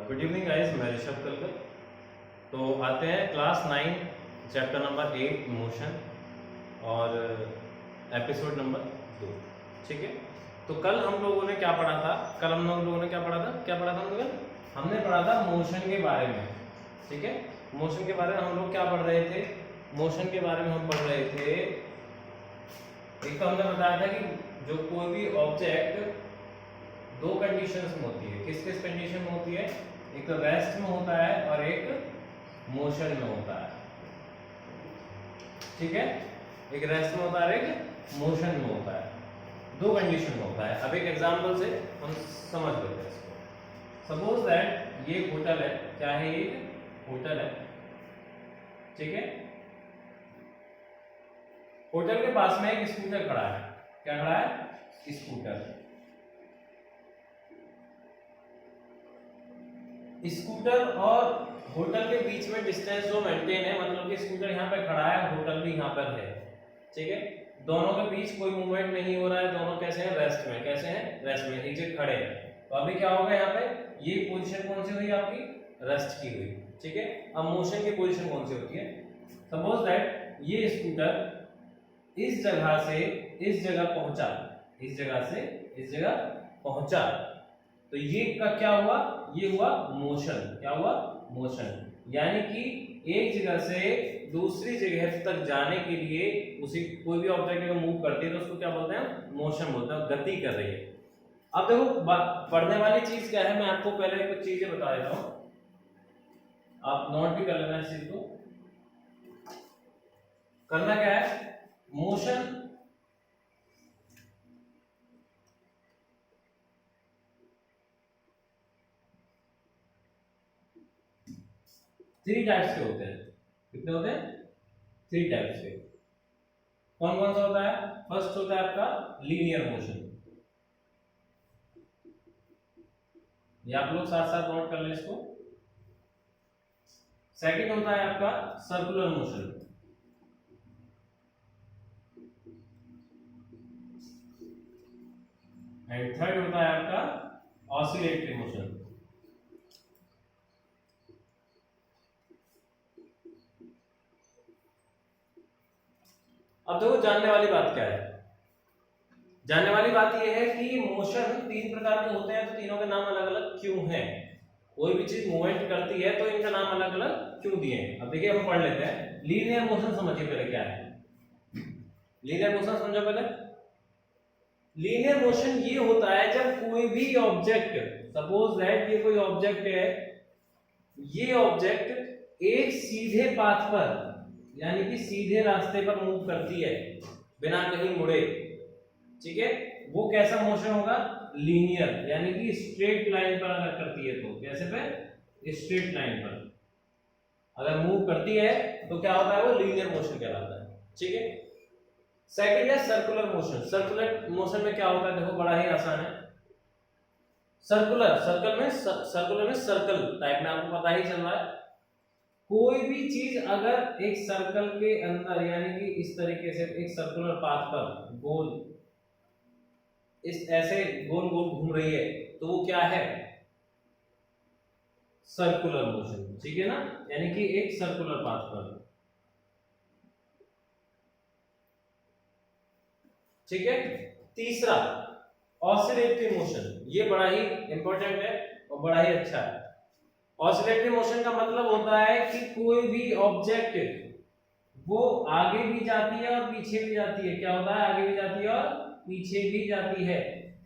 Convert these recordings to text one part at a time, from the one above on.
Good evening guys, मैं ऋषभ कलकर। तो आते हैं क्लास 9 चैप्टर नंबर 8 मोशन और एपिसोड नंबर 2। ठीक है, तो कल हम लोगों ने क्या पढ़ा था? हम लोगों ने क्या पढ़ा था हम लोगों ने? हमने पढ़ा था मोशन के बारे में। ठीक है, मोशन के बारे में हम लोग क्या पढ़ रहे थे? मोशन के बारे में हम पढ़ रहे थे, एक तो हमने बताया था कि जो कोई भी ऑब्जेक्ट दो कंडीशंस में होती है। किस किस कंडीशन में होती है? एक तो रेस्ट में होता है और एक मोशन में होता है। ठीक है, एक रेस्ट में होता है और एक मोशन में होता है। दो कंडीशन में होता है। अब एक एग्जांपल से हम समझ लेते हैं इसको। सपोज दैट ये होटल है। क्या है? ये होटल है। ठीक है, होटल के पास में एक स्कूटर खड़ा है। क्या खड़ा है? स्कूटर। स्कूटर और होटल के बीच में डिस्टेंस जो मेंटेन है, मतलब कि स्कूटर यहाँ पे खड़ा है, होटल भी यहाँ पर है। ठीक है, दोनों के बीच कोई मूवमेंट नहीं हो रहा है। दोनों कैसे हैं? रेस्ट में। कैसे हैं? रेस्ट में, एक जगह खड़े हैं। तो अभी क्या होगा यहाँ पे? ये पोजीशन कौन सी हुई आपकी? रेस्ट की हुई। ठीक है, अब मोशन की पोजीशन कौन सी होती है? सपोज दैट ये स्कूटर इस जगह से इस जगह पहुंचा, इस जगह से इस जगह पहुंचा, तो ये का क्या हुआ? ये हुआ मोशन। क्या हुआ? मोशन। यानी कि एक जगह से दूसरी जगह तक जाने के लिए उसी कोई भी ऑब्जेक्ट अगर मूव करती है तो उसको क्या बोलते हैं? मोशन बोलते हैं। गति कर रही है। अब देखो पढ़ने वाली चीज क्या है, मैं आपको पहले कुछ चीजें बता देता हूं, आप नोट भी कर लेना इस चीज को। करना क्या है? मोशन थ्री टाइप्स के होते हैं। कितने होते हैं? थ्री टाइप्स के। कौन कौन सा होता है? फर्स्ट होता है आपका लीनियर मोशन। ये आप लोग साथ साथ नोट कर लें इसको। सेकंड होता है आपका सर्कुलर मोशन। एंड थर्ड होता है आपका ऑसिलेटरी मोशन। अब देखो, जानने वाली बात क्या है? जानने वाली बात यह है कि मोशन तीन प्रकार के होते हैं, तो तीनों के नाम अलग अलग क्यों हैं? कोई भी चीज मूवमेंट करती है तो इनका नाम अलग अलग क्यों दिए हैं? अब देखिए, हम पढ़ लेते हैं। लीनियर मोशन समझिए पहले क्या है। लीनियर मोशन समझो पहले। लीनियर मोशन ये होता है जब कोई भी ऑब्जेक्ट, सपोज दैट ये कोई ऑब्जेक्ट है, ये ऑब्जेक्ट एक सीधे पाथ पर, यानी कि सीधे रास्ते पर मूव करती है बिना कहीं मुड़े। ठीक है, वो कैसा मोशन होगा? लीनियर, यानी कि स्ट्रेट लाइन पर अगर करती है तो कैसे पे? स्ट्रेट लाइन पर अगर मूव करती है तो क्या होता है? वो लीनियर मोशन कहलाता है। ठीक है, सेकंड है सर्कुलर मोशन। सर्कुलर मोशन में क्या होता है? देखो, बड़ा ही आसान है। सर्कुलर सर्कुलर में सर्कल टाइप में आपको पता ही चल रहा है। कोई भी चीज अगर एक सर्कल के अंदर, यानी कि इस तरीके से एक सर्कुलर पाथ पर गोल, इस ऐसे गोल गोल घूम रही है, तो वो क्या है? Circular motion. ठीक है ना, यानी कि एक सर्कुलर पाथ पर। ठीक है, तीसरा ऑसिलेटरी मोशन। ये बड़ा ही इंपॉर्टेंट है और बड़ा ही अच्छा है। ऑसिलेटरी मोशन का मतलब होता है कि कोई भी ऑब्जेक्ट वो आगे भी जाती है और पीछे भी जाती है। क्या होता है? आगे भी जाती है और पीछे भी जाती है।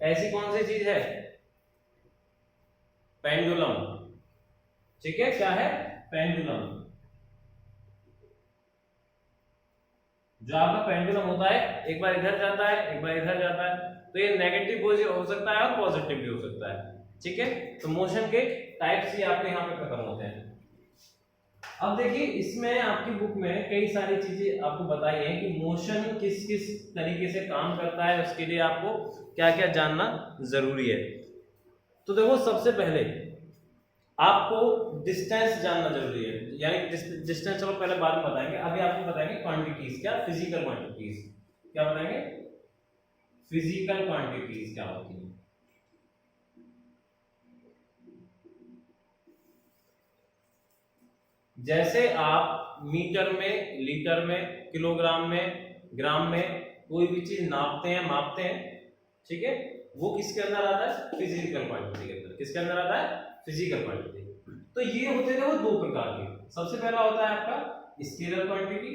ऐसी कौन सी चीज है? पेंडुलम। ठीक है, क्या है? पेंडुलम। जो आपका पेंडुलम होता है, एक बार इधर जाता है, एक बार इधर जाता है, तो ये नेगेटिव हो सकता है और पॉजिटिव भी हो सकता है। ठीक है, तो मोशन के टाइप्स ही आपके यहाँ पे खत्म होते हैं। अब देखिए, इसमें आपकी बुक में कई सारी चीजें आपको बताई हैं कि मोशन किस किस तरीके से काम करता है, उसके लिए आपको क्या क्या जानना जरूरी है। तो देखो, सबसे पहले आपको डिस्टेंस जानना जरूरी है। यानी डिस्टेंस चलो पहले बाद में बताएंगे, अभी आपको बताएंगे क्वांटिटीज। क्या? Physical quantities. क्या बताएंगे? फिजिकल क्वांटिटीज क्या होती है। जैसे आप मीटर में, लीटर में, किलोग्राम में, ग्राम में कोई भी चीज नापते हैं, मापते हैं, ठीक है, वो किसके अंदर आता है? फिजिकल क्वांटिटी के अंदर। किसके अंदर आता है? Physical quantity. तो ये होते थे वो दो प्रकार के। सबसे पहला होता है आपका स्केलर क्वांटिटी,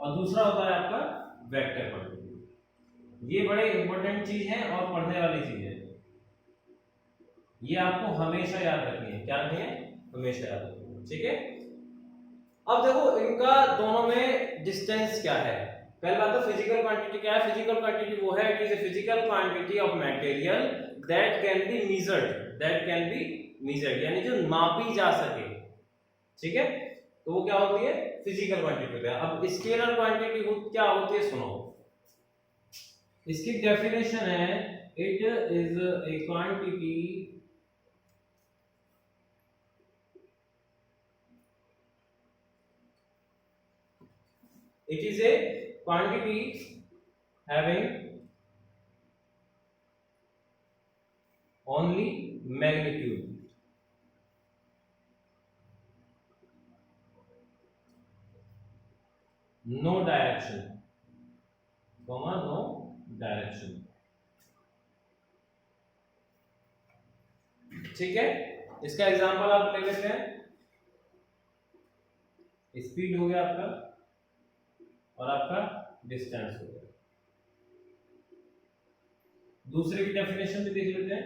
और दूसरा होता है आपका वेक्टर क्वांटिटी। ये बड़े इंपॉर्टेंट चीज है और पढ़ने वाली चीज है, ये आपको हमेशा याद रखनी है। क्या रखनी है? हमेशा याद रखनी है, ठीक है। अब देखो इनका दोनों में डिस्टेंस क्या है। पहली बात तो फिजिकल क्वांटिटी क्या है? फिजिकल क्वांटिटी वो है, it is a physical quantity of material that can be measured, that can be measured, यानी जो नापी जा सके, ठीक है, तो वो क्या होती है? फिजिकल क्वांटिटी होती है। अब स्केलर क्वांटिटी क्या होती है? सुनो, इसकी डेफिनेशन है, it is a quantity it is a quantity having only magnitude, no direction, comma no direction, ठीक है। इसका एग्जांपल आप ले लेते हैं। स्पीड हो गया आपका और आपका डिस्टेंस हो गया। दूसरे की डेफिनेशन भी देख लेते हैं।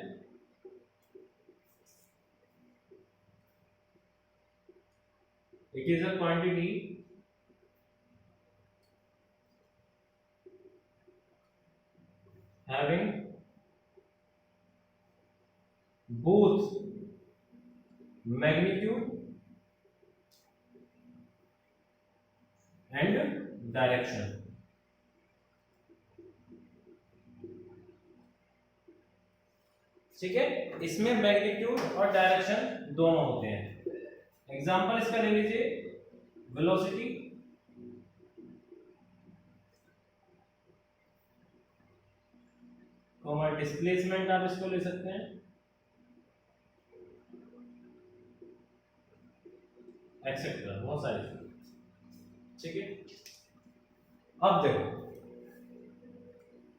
It is a quantity having both magnitude and direction, ठीक है। इसमें मैग्नीट्यूड और डायरेक्शन दोनों होते हैं। एग्जांपल इसका ले लीजिए, वेलोसिटी, और डिस्प्लेसमेंट आप इसको ले सकते हैं, एक्सेट्रा, बहुत सारी, ठीक है। अब देखो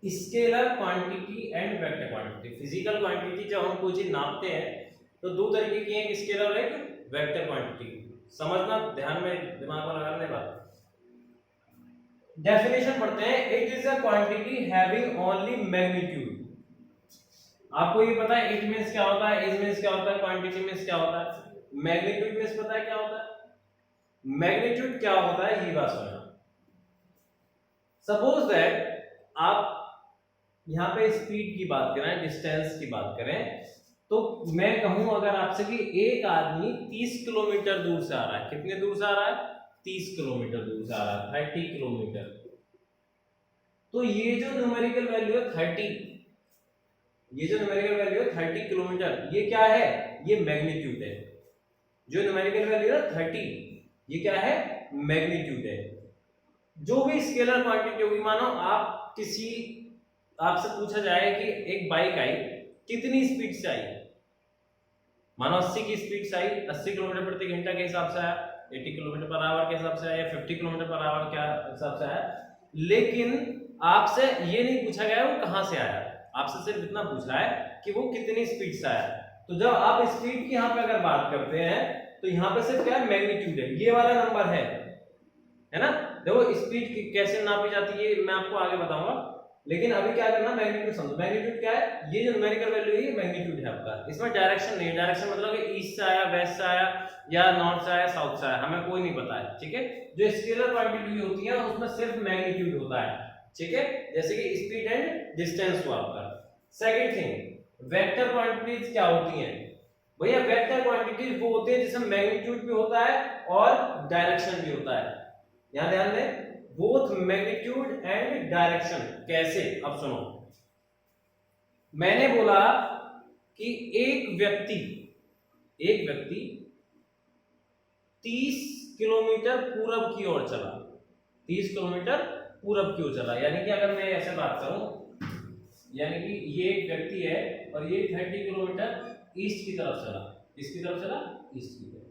scalar quantity and vector quantity. Physical quantity जब हम कोई चीज नापते हैं तो दो तरीके की है, एक स्केलर और एक वेक्टर क्वांटिटी। समझना, ध्यान में दिमाग में लगाने बात। डेफिनेशन पढ़ते हैं, it is a quantity having only magnitude. आपको ये पता है इट मींस क्या होता है, इज मींस क्या होता है, क्वांटिटी मींस क्या होता है, मैग्नीट्यूड मींस पता है क्या होता है। मैग्नीट्यूड क्या होता है ये बात सुनना। सपोज दैट आप यहां पे स्पीड की बात करें, डिस्टेंस की बात करें, तो मैं कहूं अगर आपसे कि एक आदमी 30 किलोमीटर दूर से आ रहा है। कितने दूर से आ रहा है? 30 किलोमीटर दूर से आ रहा है, 30 किलोमीटर। तो ये जो न्यूमेरिकल वैल्यू है 30, ये जो न्यूमेरिकल वैल्यू है 30 किलोमीटर, ये क्या है? ये मैग्नीट्यूड है। जो न्यूमेरिकल वैल्यू है 30, ये क्या है? मैग्नीट्यूड है। जो भी स्केलर क्वांटिटी होगी, मानो आप किसी, आपसे पूछा जाए कि एक बाइक आई, कितनी स्पीड से आई, मानो 80 की स्पीड से आई, 80 किलोमीटर प्रति घंटा के हिसाब से आया, 80 किलोमीटर पर आवर के हिसाब से आया, 50 किलोमीटर पर आवर के हिसाब से आया। लेकिन आपसे ये नहीं पूछा गया वो कहां से आया, आपसे सिर्फ इतना पूछा है कि वो कितनी स्पीड से आया। तो जब आप स्पीड की यहाँ पे अगर बात करते हैं तो यहाँ पे सिर्फ क्या है? मैग्नीट्यूड है, ये वाला नंबर है ना। देखो स्पीड कैसे नापी जाती है मैं आपको आगे बताऊंगा, लेकिन अभी क्या करना, मैग्नीट्यूड समझो। मैग्नीट्यूड क्या है? ये जो न्यूमेरिकल वैल्यू है ये मैग्नीट्यूड है आपका। इसमें डायरेक्शन नहीं है। डायरेक्शन मतलब कि ईस्ट से आया, वेस्ट से आया, या नॉर्थ से आया, साउथ से आया, हमें कोई नहीं पता है, ठीक है। जो स्केलर क्वांटिटी होती है उसमें सिर्फ मैग्नीट्यूड होता है, ठीक है। जैसे कि स्पीड एंड डिस्टेंस हुआ आपका। सेकंड थिंग, वेक्टर क्वांटिटीज क्या होती हैं? भैया वेक्टर क्वांटिटीज वो होते हैं जिसमें मैग्नीट्यूड भी होता है और डायरेक्शन भी होता है। यहां ध्यान दें, बोथ मैग्नीट्यूड एंड डायरेक्शन। कैसे? अब सुनो, मैंने बोला कि एक व्यक्ति 30 किलोमीटर पूरब की ओर चला, 30 किलोमीटर पूरब की ओर चला। यानी कि अगर मैं ऐसे बात करूं, यानी कि ये एक व्यक्ति है और ये 30 किलोमीटर ईस्ट की तरफ चला। किसकी तरफ चला? ईस्ट की तरफ।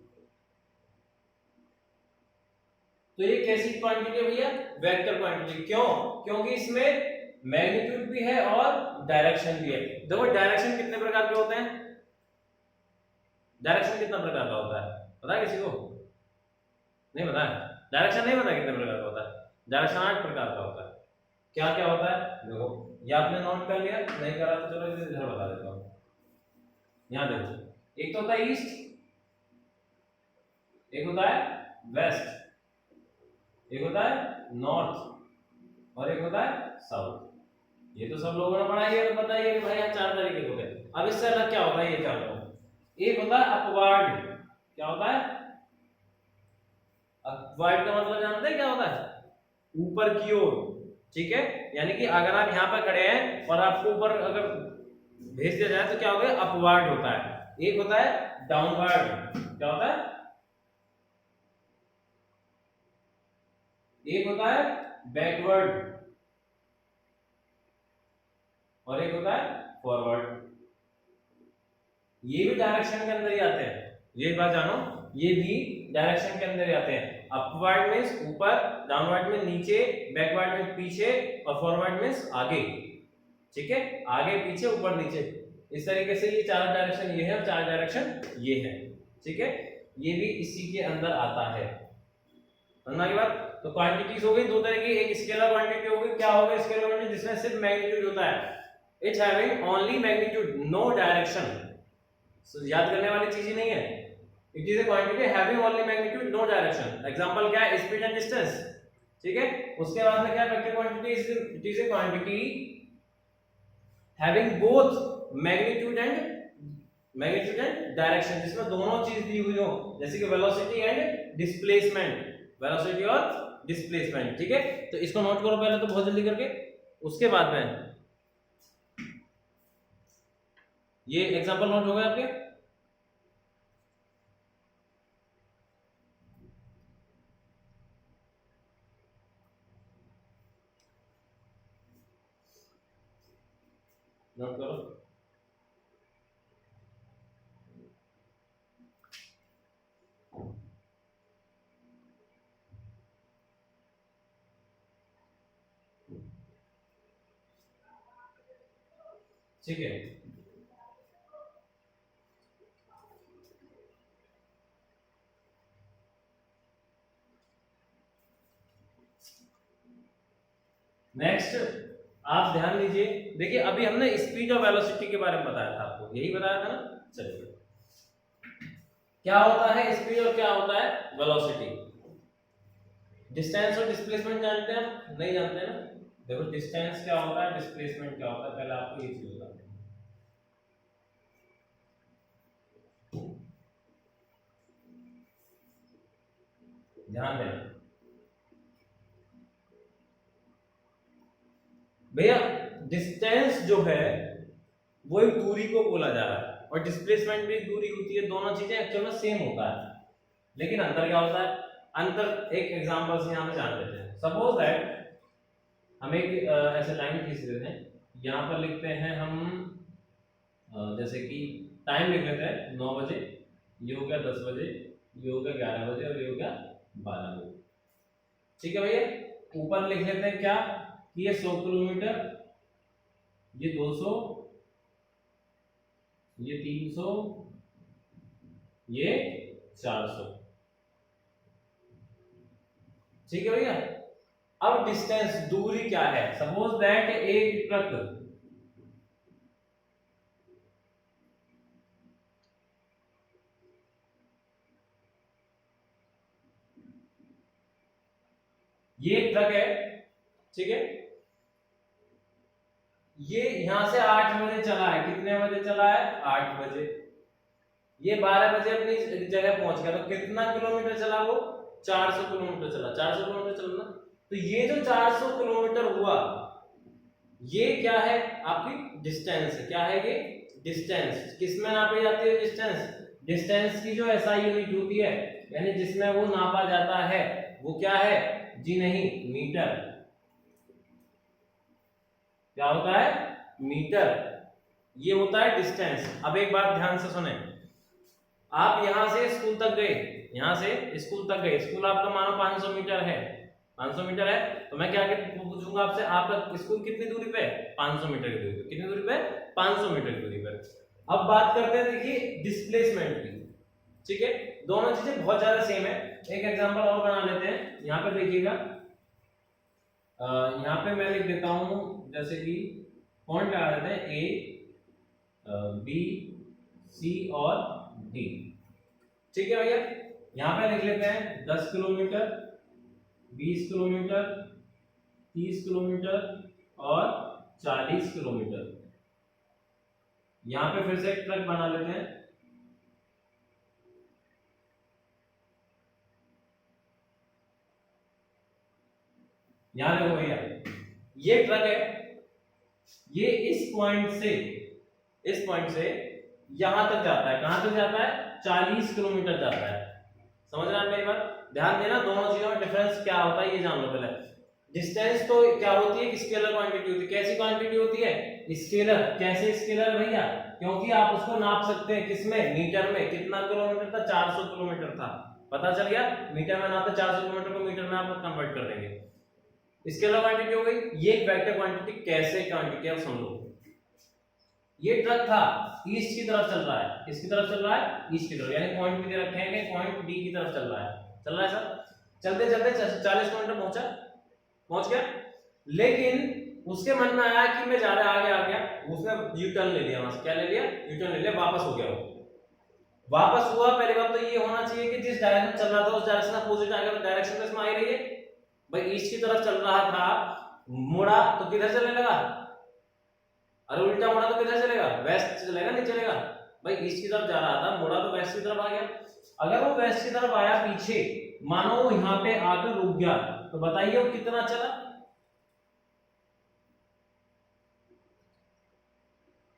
तो ये कैसी क्वांटिटी है भैया? Vector quantity. क्यों? क्योंकि इसमें मैग्नीट्यूड भी है और डायरेक्शन भी है। देखो डायरेक्शन कितने प्रकार के होते हैं? डायरेक्शन कितना प्रकार का होता है पता है किसी को? नहीं पता है? डायरेक्शन नहीं पता कितने प्रकार का होता है? डायरेक्शन 8 प्रकार का होता है। क्या क्या होता है देखो, ये आपने नोट कर लिया, नहीं करा तो चलो इधर बता देता हूं। यहां देखो, एक तो होता है ईस्ट, एक होता है वेस्ट, एक होता है नॉर्थ और एक होता है साउथ। ये तो सब लोगों ने पढ़ा है, तो पता ही है कि भाई यहाँ 4 तरीके के होते हैं। अब इससे अलग क्या होता है ये चार लोग। एक होता है अपवर्ड। क्या होता है? अपवर्ड का मतलब जानते हैं क्या होता है? ऊपर की ओर। ठीक है, यानी कि अगर आप यहाँ पर खड़े हैं और आपको ऊपर अगर भेज दिया जाए तो क्या होगा? अपवर्ड होता है। एक होता है डाउनवर्ड। क्या होता है? एक होता है बैकवर्ड और एक होता है फॉरवर्ड। ये भी डायरेक्शन के अंदर ही आते हैं, ये बात जानो, ये भी डायरेक्शन के अंदर ही आते हैं। अपवर्ड मींस ऊपर, डाउनवर्ड में नीचे, बैकवर्ड में पीछे और फॉरवर्ड मींस आगे। ठीक है, आगे पीछे ऊपर नीचे, इस तरीके से ये 4 डायरेक्शन ये है और 4 डायरेक्शन ये है। ठीक है, ये भी इसी के अंदर आता है। समझना की बात? तो क्वांटिटीज हो गई 2 तरह की, एक स्केलर क्वांटिटी हो गई। क्या होगा स्केलर क्वांटिटी? जिसमें सिर्फ मैग्नीट्यूड होता है, it's having only magnitude, no direction. So याद करने वाली चीज ही नहीं है। It is a quantity having only magnitude, no direction. Example क्या है? Speed and distance. ठीक है, उसके बाद में क्या vector quantity? It is a quantity having both magnitude and direction, जिसमें दोनों चीज दी हुई हो, जैसे कि वेलोसिटी एंड डिस्प्लेसमेंट, वेलोसिटी और डिस्प्लेसमेंट। ठीक है, तो इसको नोट करो पहले तो बहुत जल्दी करके, उसके बाद में ये एग्जांपल नोट हो गए आपके। नोट करो। ठीक है, नेक्स्ट आप ध्यान दीजिए। देखिए अभी हमने स्पीड और वेलोसिटी के बारे में बताया था आपको, यही बताया था ना। चलिए, क्या होता है स्पीड और क्या होता है वेलोसिटी? डिस्टेंस और डिस्प्लेसमेंट जानते हैं आप? नहीं जानते ना। देखो डिस्टेंस क्या होता है, डिस्प्लेसमेंट क्या होता है, पहले आपको ये चीज बताते हैं। ध्यान दें भैया, डिस्टेंस जो है वो एक दूरी को बोला जा रहा है और डिस्प्लेसमेंट भी दूरी होती है। दोनों चीजें एक्चुअल में सेम होता है, लेकिन अंतर क्या होता है? अंतर एक एग्जांपल से यहाँ पे जान लेते हैं। सपोज दैट हम एक ऐसे लाइन खींच लेते हैं, यहाँ पर लिखते हैं हम जैसे कि टाइम लिख लेते हैं 9 बजे, ये हो गया 10 बजे, ये हो गया 11 बजे और ये हो गया 12 बजे। ठीक है भैया, ऊपर लिख लेते हैं क्या कि ये 100 किलोमीटर, ये 200, ये 300, ये 400। ठीक है भैया, अब डिस्टेंस दूरी क्या है? सपोज दैट एक ट्रक ये ट्रक है, ठीक है, ये यहां से 8 बजे चला है। कितने बजे चला है? 8 बजे। ये 12 बजे अपनी जगह पहुंच गया, तो कितना किलोमीटर चला वो? 400 किलोमीटर चला। 400 किलोमीटर चलना, तो ये जो 400 किलोमीटर हुआ, ये क्या है? आपकी डिस्टेंस है। क्या है ये? डिस्टेंस। किसमें नापी जाती है डिस्टेंस? डिस्टेंस की जो एसआई यूनिट होती है, यानी जिसमें वो नापा जाता है, वो क्या है जी? नहीं, मीटर। क्या होता है? मीटर, ये होता है डिस्टेंस। अब एक बात ध्यान से सुने, आप यहां से स्कूल तक गए, यहां से स्कूल तक गए, स्कूल आपका मानो 500 मीटर है, 500 मीटर है, तो मैं क्या पूछूंगा आपसे, आपका स्कूल कितनी दूरी पे है? 500 मीटर की दूरी पे। कितनी दूरी पे? 500 मीटर की दूरी पे। अब बात करते हैं देखिए डिस्प्लेसमेंट की, ठीक है, दोनों चीजें बहुत ज्यादा सेम है। एक एग्जांपल और बना लेते हैं, यहाँ पे देखिएगा, यहाँ पे मैं लिख देता हूं, जैसे कि पॉइंट लगा देते हैं ए, बी, सी और डी, ठीक है भैया। यहाँ पे लिख लेते हैं 10 किलोमीटर, 20 किलोमीटर, 30 किलोमीटर और 40 किलोमीटर। यहाँ पे फिर से एक ट्रक बना लेते हैं, यहाँ देखो भैया, ये ट्रक है, ये इस पॉइंट से यहां तक जाता है। कहां तक जाता है? 40 किलोमीटर जाता है। समझ रहे हैं मेरी बात? ध्यान देना, दोनों चीजों में डिफरेंस क्या होता है ये जान लो पहले। डिस्टेंस तो क्या होती है? स्केलर क्वांटिटी होती है। कैसी क्वांटिटी होती है? स्केलर। कैसे स्केलर भैया? क्योंकि आप उसको नाप सकते हैं किसमें? मीटर में। कितना किलोमीटर था? 400 किलोमीटर था, पता चल गया, मीटर में नापते 400 किलोमीटर को मीटर में आप कन्वर्ट कर देंगे, स्केलर क्वांटिटी हो गई। ये वेक्टर क्वांटिटी। कैसे क्वांटिटी है समझो, ये ट्रक था, ईस्ट की तरफ चल रहा है, किसकी तरफ चल रहा है? ईस्ट की तरफ, यानी पॉइंट भी दे रखे हैं कि पॉइंट डी की तरफ चल रहा है, चल रहा है सर। चलते चलते 40 किलोमीटर पहुंच गया, लेकिन उसके मन में आया कि मैं ज्यादा आगे आ गया, उसने यू टर्न ले लिया, वहां से क्या ले लिया? यू टर्न ले लिया, वापस हो गया वो। वापस हुआ, पहली बात तो ये होना चाहिए कि जिस डायरेक्शन चल रहा था उस डायरेक्शन अपोजिट आ गया, तो डायरेक्शन तो इसमें आ ही रही है भाई, ईस्ट की तरफ चल रहा था, मुड़ा तो किधर चलने लगा? अरे उल्टा मुड़ा तो किधर चलेगा? वेस्ट चलेगा, नहीं चलेगा भाई, ईस्ट की तरफ जा रहा था, मुड़ा तो वेस्ट की तरफ आ गया। अगर वो वेस्ट की तरफ आया पीछे, मानो वो यहां पे आकर रुक गया, तो बताइए वो कितना चला?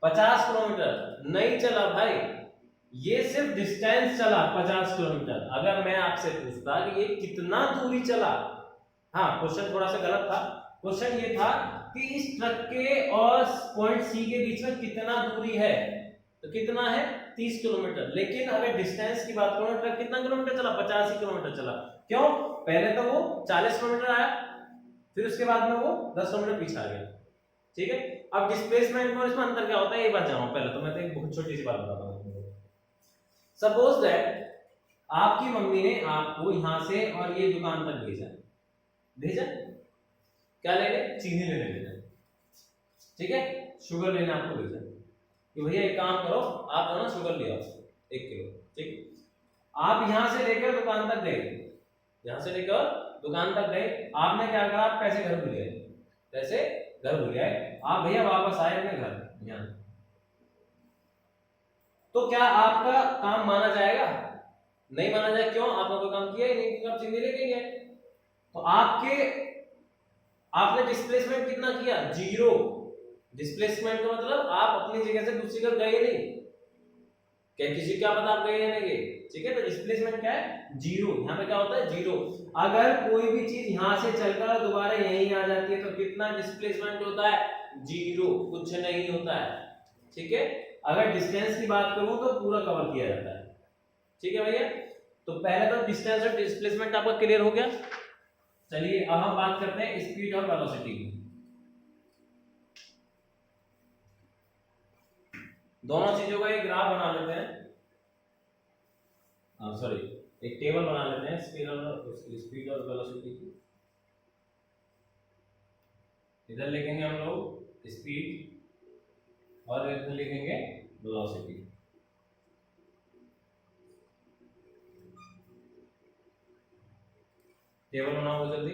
50 किलोमीटर नहीं चला भाई, ये सिर्फ डिस्टेंस चला 50 किलोमीटर। अगर मैं आपसे पूछता कि ये कितना दूरी चला, हाँ क्वेश्चन थोड़ा सा गलत था, क्वेश्चन ये था कि इस ट्रक के और पॉइंट सी के बीच में कितना दूरी है, तो कितना है? 30 किलोमीटर। लेकिन अगर डिस्टेंस की बात करूं, ट्रक कितना किलोमीटर चला? 50 ही किलोमीटर चला। क्यों? पहले तो वो 40 किलोमीटर आया, फिर उसके बाद में वो 10 किलोमीटर पीछे आ गया, ठीक है। अब डिस्प्लेसमेंट और इसमें अंतर क्या होता है, एक बात जानो पहले, तो मैं तो एक बहुत छोटी सी बात बताता हूं। सपोज दैट आपकी मम्मी ने आपको यहां से और ये दुकान तक भेजा, क्या लेने? चीनी लेने भेजा, ठीक है, शुगर लेने आपको भेजा कि भैया एक काम करो, आप जो ना शुगर ले आओ 1 किलो, ठीक। आप यहां से लेकर दुकान तक गए, यहां से लेकर दुकान तक गए, आपने क्या करा? आप पैसे घर भूल गए, पैसे घर भूल गए, आप भैया वापस आए अपने घर यहाँ, तो क्या आपका काम माना जाएगा? नहीं माना जाएगा। क्यों? आपने कोई काम किया ही नहीं, क्योंकि आप चीनी लेके गए। तो आपने डिस्प्लेसमेंट कितना किया? 0। डिस्प्लेसमेंट का मतलब आप अपनी जगह से दूसरी जगह गए नहीं, क्या किसी क्या पता आप गए या नहीं गए, ठीक है। तो डिस्प्लेसमेंट क्या है? 0। यहाँ पे क्या होता है? 0। अगर कोई भी चीज यहां से चलकर दोबारा यहीं आ जाती है, तो कितना डिस्प्लेसमेंट होता है? 0, कुछ नहीं होता है, ठीक है। अगर डिस्टेंस की बात करूं तो पूरा कवर किया जाता है, ठीक है भैया। तो पहले तो डिस्टेंस और डिस्प्लेसमेंट आपका क्लियर हो गया। चलिए अब हम बात करते हैं स्पीड और वेलोसिटी की। दोनों चीजों का एक ग्राफ बना लेते हैं, सॉरी एक टेबल बना लेते हैं स्पीड और वेलोसिटी की। इधर लिखेंगे हम लोग स्पीड और इधर लिखेंगे वेलोसिटी। टेबल बनाओ जल्दी।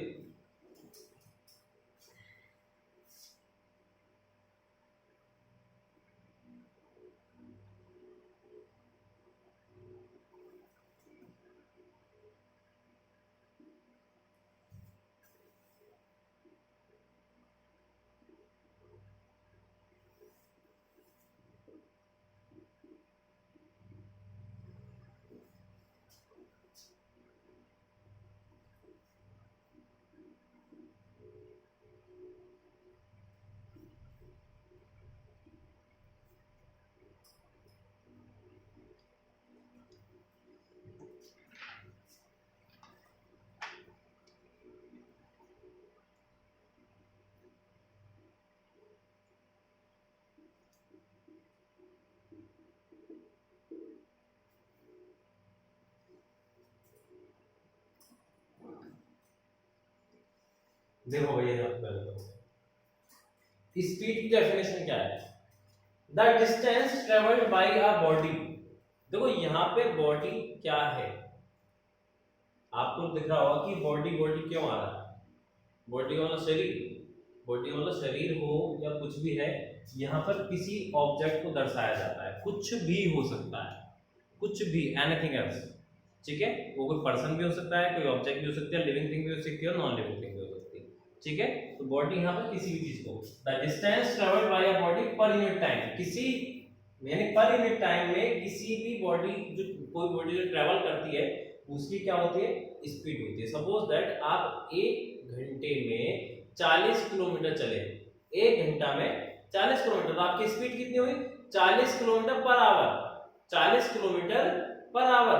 देखो भैया यहाँ पे स्पीड की डेफिनेशन क्या है? The distance travelled by a body. देखो यहाँ पे बॉडी क्या है, आपको दिख रहा होगा कि बॉडी बॉडी क्यों आ रहा है, बॉडी वाला शरीर, बॉडी वाला शरीर हो या कुछ भी है, यहाँ पर किसी ऑब्जेक्ट को दर्शाया जाता है, कुछ भी हो सकता है, कुछ भी, एनीथिंग एल्स, ठीक है, वो कोई पर्सन भी हो सकता है, कोई ऑब्जेक्ट भी हो सकता है, लिविंग थिंग भी हो सकती है और नॉन लिविंग थिंग भी हो सकती है, ठीक है। तो बॉडी यहाँ पर किसी भी चीज को, the distance travelled by a body per unit time, किसी यानी पर यूनिट टाइम में किसी भी बॉडी, जो कोई बॉडी जो ट्रेवल करती है उसकी क्या होती है, स्पीड होती है। सपोज दैट आप 1 घंटे में 40 किलोमीटर चले, 1 घंटा में 40 किलोमीटर, तो आपकी स्पीड कितनी हुई, 40 kilometre per hour, 40 kilometre per hour,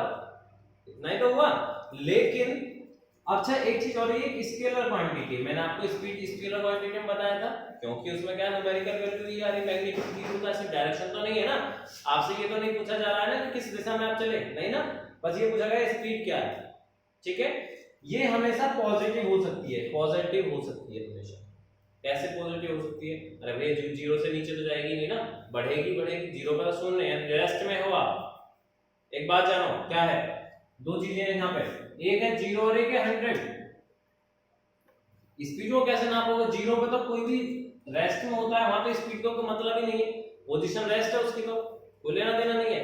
इतना ही तो हुआ। लेकिन अच्छा एक चीज और, ये स्केलर क्वांटिटी, मैंने आपको स्पीड स्केलर क्वांटिटी में बताया था, क्योंकि उसमें क्या न्यूमेरिकल वैल्यू ही आ रही, मैग्नीट्यूड की रूल, ऐसे डायरेक्शन तो नहीं है ना, आपसे ये तो नहीं पूछा जा रहा है ना कि किस दिशा में आप चले, नहीं ना, बस ये पूछा गया स्पीड क्या है, ठीक है। ये हमेशा पॉजिटिव हो सकती है, पॉजिटिव हो सकती है हमेशा। कैसे पॉजिटिव हो सकती है? अरे भैया जीरो से नीचे तो जाएगी नहीं ना, बढ़ेगी बढ़ेगी, जीरो पर सुन रहे हैं, रेस्ट में हो आप। एक बात जानो क्या है, दो चीजें हैं यहाँ पे, एक है जीरो और एक है 100। स्पीड को कैसे नापोगे? जीरो पे तो कोई भी रेस्ट में होता है, वहां तो स्पीड को मतलब ही नहीं है, पोजीशन रेस्ट है उसकी, तो कोई लेना देना नहीं है।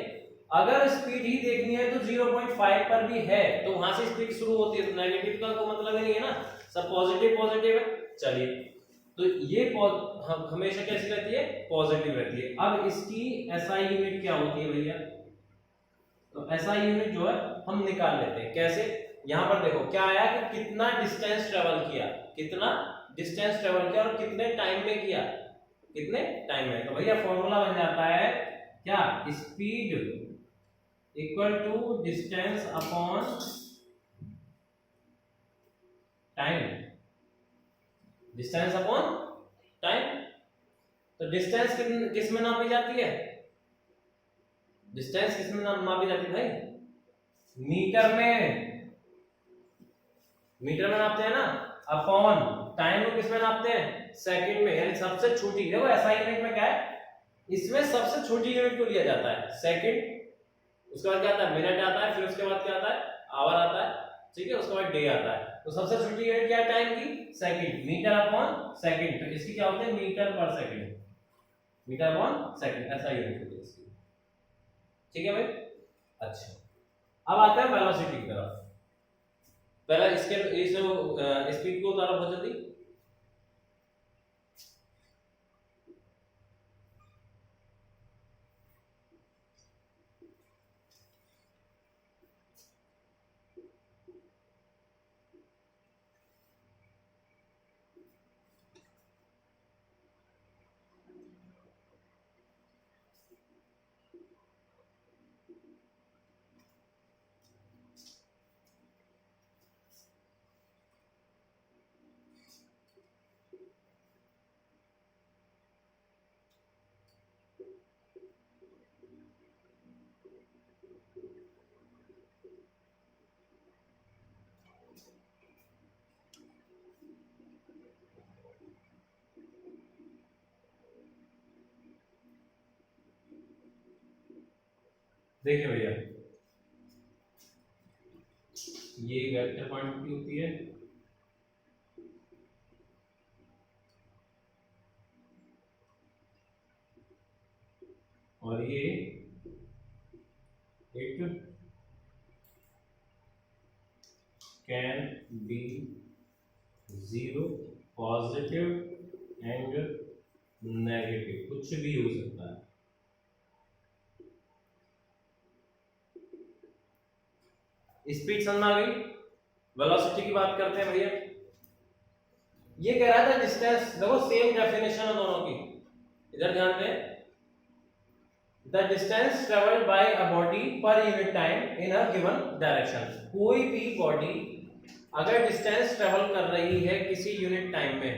अगर स्पीड ही देखनी है तो 0.5 पर भी है तो वहां से स्पीड शुरू होती है, तो नेगेटिव का कोई मतलब ही नहीं है ना, सब पॉजिटिव पॉजिटिव है। चलिए, तो ये हमेशा कैसी रहती है, पॉजिटिव रहती है। अब इसकी एसआई यूनिट क्या होती है भैया? तो एसआई यूनिट जो है हम निकाल लेते हैं, कैसे? यहां पर देखो क्या आया कि कितना डिस्टेंस ट्रेवल किया, कितना डिस्टेंस ट्रेवल किया और कितने टाइम में किया, कितने टाइम में। तो भैया फॉर्मूला बन जाता है क्या, speed equal to distance upon time, distance upon time. तो डिस्टेंस किस में नापी जाती है, डिस्टेंस किस में नापी जाती है भाई? मीटर में, मीटर में नापते हैं ना, अपॉन टाइम को किस में नापते हैं, सेकंड में, यानी सबसे छोटी। देखो एसआई यूनिट में क्या है, इसमें सबसे छोटी यूनिट को लिया जाता है सेकंड, उसके बाद क्या आता है, मिनट आता है, फिर उसके बाद क्या आता है, आवर आता है, ठीक है, उसके बाद डे आता है। तो सबसे छोटी यूनिट क्या है टाइम की, सेकंड, मीटर अपॉन सेकंड। तो इसकी क्या होती है, मीटर पर सेकंड, मीटर अपॉन सेकंड, ऐसा यूनिट होती है इसकी, ठीक है भाई। अच्छा, अब आते हैं वेलोसिटी की तरफ। पहला इसके इस स्पीड को उतारा बहुत जल्दी। देखिए भैया, ये वेक्टर क्वांटिटी होती है, और ये एक can be zero, positive and negative, कुछ भी हो सकता है। स्पीड समझ आ गई। वेलोसिटी की बात करते हैं भैया। ये कह रहा था डिस्टेंस, देखो सेम डेफिनेशन है दोनों की, इधर ध्यान दें। The distance travelled by a body per unit time in a given direction. कोई भी बॉडी अगर डिस्टेंस ट्रेवल कर रही है किसी यूनिट टाइम में,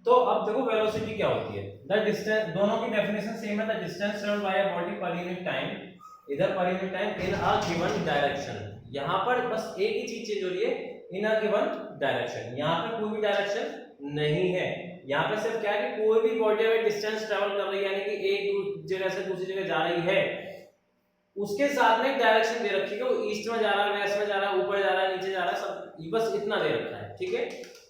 तो अब देखो वेलोसिटी क्या होती है। द डिस्टेंस, दोनों की डेफिनेशन सेम है, the distance travelled by a body per unit time, इधर per unit time in a given direction. यहां पर बस एक ही चीज चेंज हो रही है, इन अ गिवन डायरेक्शन। यहाँ पे कोई भी डायरेक्शन नहीं है, यहाँ पे सिर्फ क्या है कि कोई भी बॉडी अगर डिस्टेंस ट्रेवल कर रही है, यानी कि एक जगह से दूसरी जगह जा रही है, उसके साथ में डायरेक्शन दे रखी है, वो ईस्ट में जा रहा है, वेस्ट में जा रहा है, ऊपर जा रहा है, नीचे जा रहा है, सब बस इतना दे रखा है। ठीक है,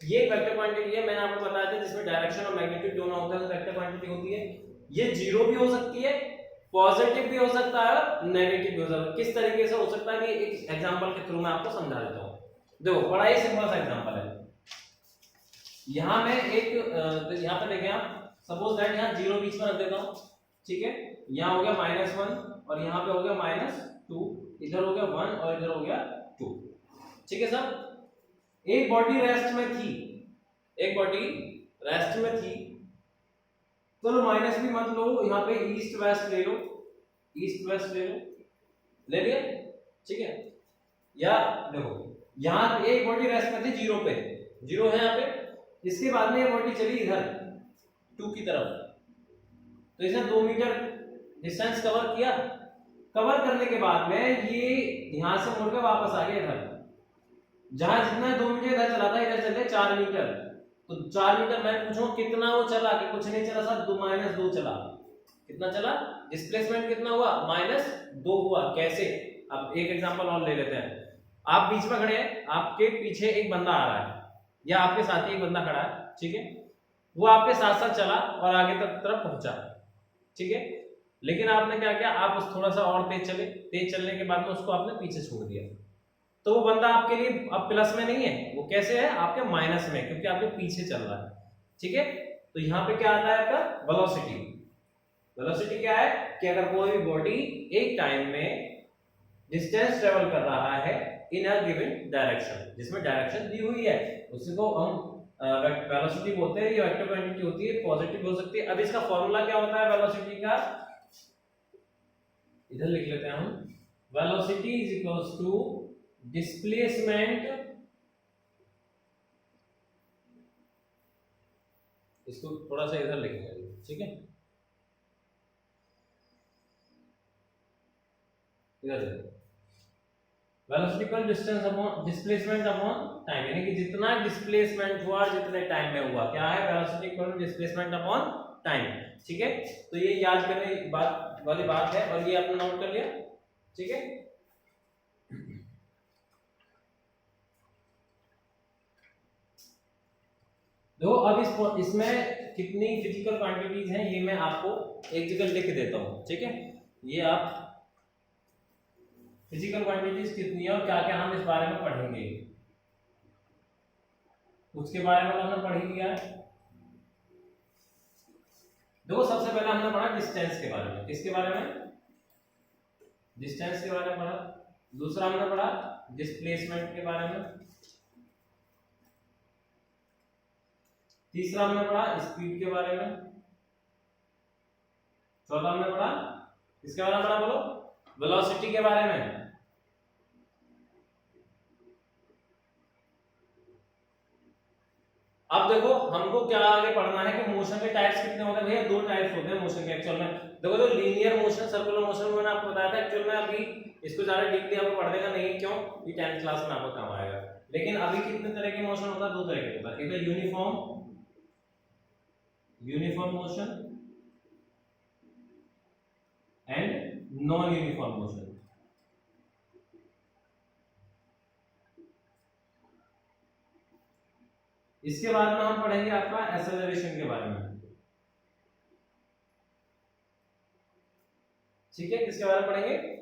ये वेक्टर क्वांटिटी है, मैंने आपको बताया था, जिसमें डायरेक्शन और मैग्नीट्यूड दोनों होते हैं, वेक्टर क्वांटिटी होती है। ये जीरो भी हो सकती है, पॉजिटिव भी हो सकता है, नेगेटिव भी हो सकता है। किस तरीके से हो सकता है कि एक एग्जांपल के थ्रू मैं आपको समझा देता हूं। देखो बड़ा ही सिंपल सा एग्जांपल है। यहां मैं एक यहां पे देखें आप, सपोज दैट यहां जीरो बीच में रख देता हूं, ठीक है, यहां हो गया -1 और यहां पे हो गया -2, इधर हो गया 1 और इधर हो गया 2। ठीक है सर, एक बॉडी रेस्ट में थी, एक बॉडी रेस्ट में थी, चलो माइनस भी मत लो, यहाँ पे ईस्ट वेस्ट ले लो, ईस्ट वेस्ट ले लो, ले लिया, ठीक है। या देखो यहाँ एक बॉडी रेस्ट में थी जीरो पे, जीरो है यहाँ पे, इसके बाद में ये बॉडी चली इधर 2 की तरफ, तो इसने 2 मीटर डिस्टेंस कवर किया। कवर करने के बाद में ये यहां से मुड़ के वापस आ गया इधर, जहां जितना 2 मीटर इधर चला था, इधर चल रहे 4 मीटर, तो 4 मीटर मैं पूछूं कितना वो चला, कि कुछ नहीं चला सर, -2 चला। कितना चला, डिस्प्लेसमेंट कितना हुआ, -2 हुआ। कैसे, अब एक एग्जांपल और ले लेते हैं। आप बीच में खड़े हैं, आपके पीछे एक बंदा आ रहा है या आपके साथ ही एक बंदा खड़ा है, ठीक है, वो आपके साथ साथ चला और आगे तक तरफ पहुंचा, ठीक है, लेकिन आपने क्या किया, आप उस थोड़ा सा और तेज चले, तेज चलने के बाद में उसको आपने पीछे छोड़ दिया, तो वो बंदा आपके लिए अब प्लस में नहीं है, वो कैसे है, आपके माइनस में, क्योंकि आपके पीछे चल रहा है। ठीक है, तो यहाँ पे क्या आता है आपका वेलोसिटी। वेलोसिटी क्या है कि अगर कोई भी बॉडी एक टाइम में डिस्टेंस ट्रेवल कर रहा है इन अ गिवन डायरेक्शन, जिसमें डायरेक्शन दी हुई है, उसी को हम वेलोसिटी बोलते हैं। ये वेक्टर क्वांटिटी होती है, पॉजिटिव हो सकती है। अब इसका फॉर्मूला क्या होता है वेलोसिटी का, इधर लिख लेते हैं हम, velocity is equals to displacement, इसको थोड़ा सा इधर लिखेंगे, ठीक है, इधर velocity equal distance upon displacement upon time, यानी कि जितना डिस्प्लेसमेंट हुआ जितने टाइम में हुआ, क्या है, velocity equal displacement upon time. ठीक है, तो ये याद करने बात वाली बात है, और ये आपने नोट कर लिया, ठीक है। देखो अब इसमें कितनी फिजिकल क्वांटिटीज हैं ये मैं आपको एक जगह लिख देता हूं, ठीक है। ये आप फिजिकल क्वांटिटीज कितनी है और क्या क्या हम इस बारे में पढ़ेंगे, उसके बारे में हमने पढ़ ही लिया है। देखो सबसे पहले हमने पढ़ा डिस्टेंस के बारे में, किसके बारे में, डिस्टेंस के बारे में पढ़ा। दूसरा हमने पढ़ा डिस्प्लेसमेंट के बारे में। तीसरा हमने पढ़ा स्पीड के बारे में। चौथा हमने पढ़ा किसके बारे में पढ़ा, बोलो, वेलोसिटी के बारे में। अब देखो हमको क्या आगे पढ़ना है कि मोशन के टाइप्स कितने होते हैं। भैया 2 टाइप्स होते हैं मोशन के एक्चुअल में। देखो तो लीनियर मोशन, सर्कुलर मोशन मैंने आपको बताया था, एक्चुअल में अभी इसको ज्यादा डीपली आपको पढ़ने का नहीं, क्यों, ये 10th क्लास में आपको काम आएगा। लेकिन अभी कितने तरह के मोशन होता है, 2 तरह के होता है, एक तो uniform motion and non uniform motion. इसके बाद में हम पढ़ेंगे आपका एक्सेलरेशन के बारे में, ठीक है, किसके बारे में पढ़ेंगे,